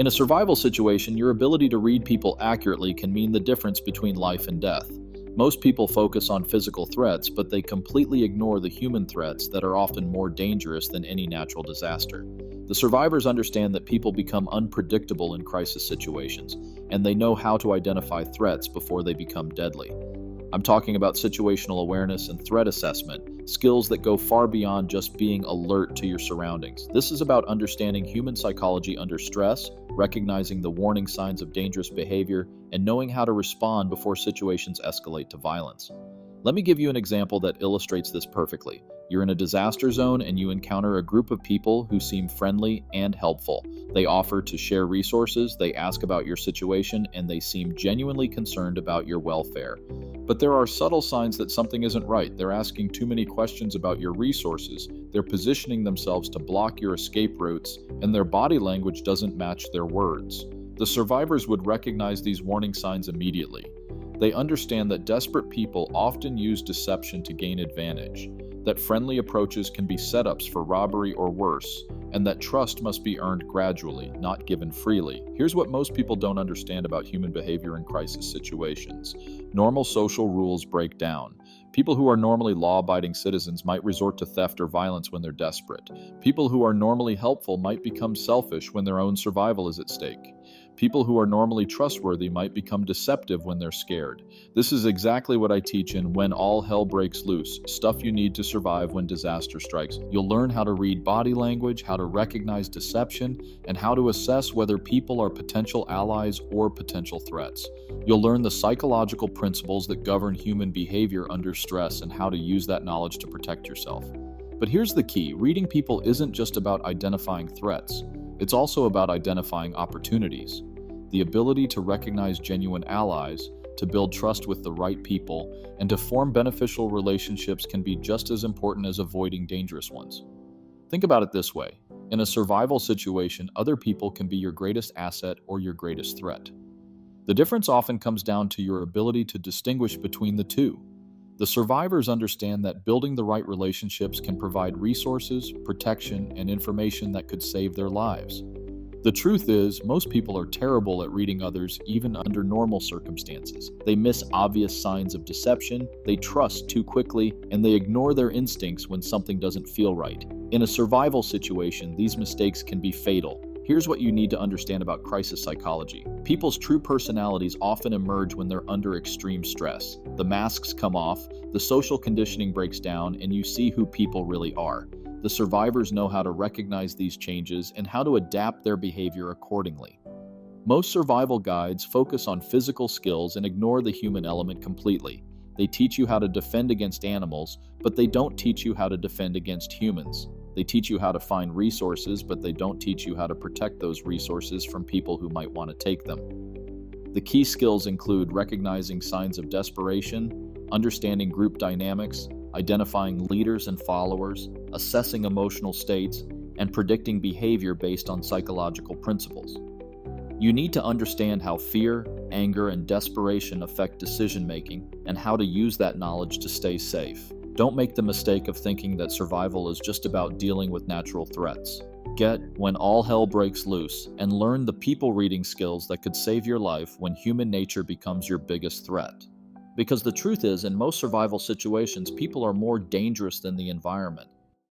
In a survival situation, your ability to read people accurately can mean the difference between life and death. Most people focus on physical threats, but they completely ignore the human threats that are often more dangerous than any natural disaster. The survivors understand that people become unpredictable in crisis situations, and they know how to identify threats before they become deadly. I'm talking about situational awareness and threat assessment, skills that go far beyond just being alert to your surroundings. This is about understanding human psychology under stress, recognizing the warning signs of dangerous behavior, and knowing how to respond before situations escalate to violence. Let me give you an example that illustrates this perfectly. You're in a disaster zone and you encounter a group of people who seem friendly and helpful. They offer to share resources, they ask about your situation, and they seem genuinely concerned about your welfare. But there are subtle signs that something isn't right. They're asking too many questions about your resources, they're positioning themselves to block your escape routes, and their body language doesn't match their words. The survivors would recognize these warning signs immediately. They understand that desperate people often use deception to gain advantage, that friendly approaches can be setups for robbery or worse, and that trust must be earned gradually, not given freely. Here's what most people don't understand about human behavior in crisis situations. Normal social rules break down. People who are normally law-abiding citizens might resort to theft or violence when they're desperate. People who are normally helpful might become selfish when their own survival is at stake. People who are normally trustworthy might become deceptive when they're scared. This is exactly what I teach in When All Hell Breaks Loose, Stuff You Need to Survive When Disaster Strikes. You'll learn how to read body language, how to recognize deception, and how to assess whether people are potential allies or potential threats. You'll learn the psychological principles that govern human behavior under stress and how to use that knowledge to protect yourself. But here's the key: reading people isn't just about identifying threats. It's also about identifying opportunities. The ability to recognize genuine allies, to build trust with the right people, and to form beneficial relationships can be just as important as avoiding dangerous ones. Think about it this way. In a survival situation, other people can be your greatest asset or your greatest threat. The difference often comes down to your ability to distinguish between the two. The survivors understand that building the right relationships can provide resources, protection, and information that could save their lives. The truth is, most people are terrible at reading others even under normal circumstances. They miss obvious signs of deception, they trust too quickly, and they ignore their instincts when something doesn't feel right. In a survival situation, these mistakes can be fatal. Here's what you need to understand about crisis psychology. People's true personalities often emerge when they're under extreme stress. The masks come off, the social conditioning breaks down, and you see who people really are. The survivors know how to recognize these changes and how to adapt their behavior accordingly. Most survival guides focus on physical skills and ignore the human element completely. They teach you how to defend against animals, but they don't teach you how to defend against humans. They teach you how to find resources, but they don't teach you how to protect those resources from people who might want to take them. The key skills include recognizing signs of desperation, understanding group dynamics, identifying leaders and followers, assessing emotional states, and predicting behavior based on psychological principles. You need to understand how fear, anger, and desperation affect decision-making and how to use that knowledge to stay safe. Don't make the mistake of thinking that survival is just about dealing with natural threats. Get When All Hell Breaks Loose and learn the people-reading skills that could save your life when human nature becomes your biggest threat. Because the truth is, in most survival situations, people are more dangerous than the environment.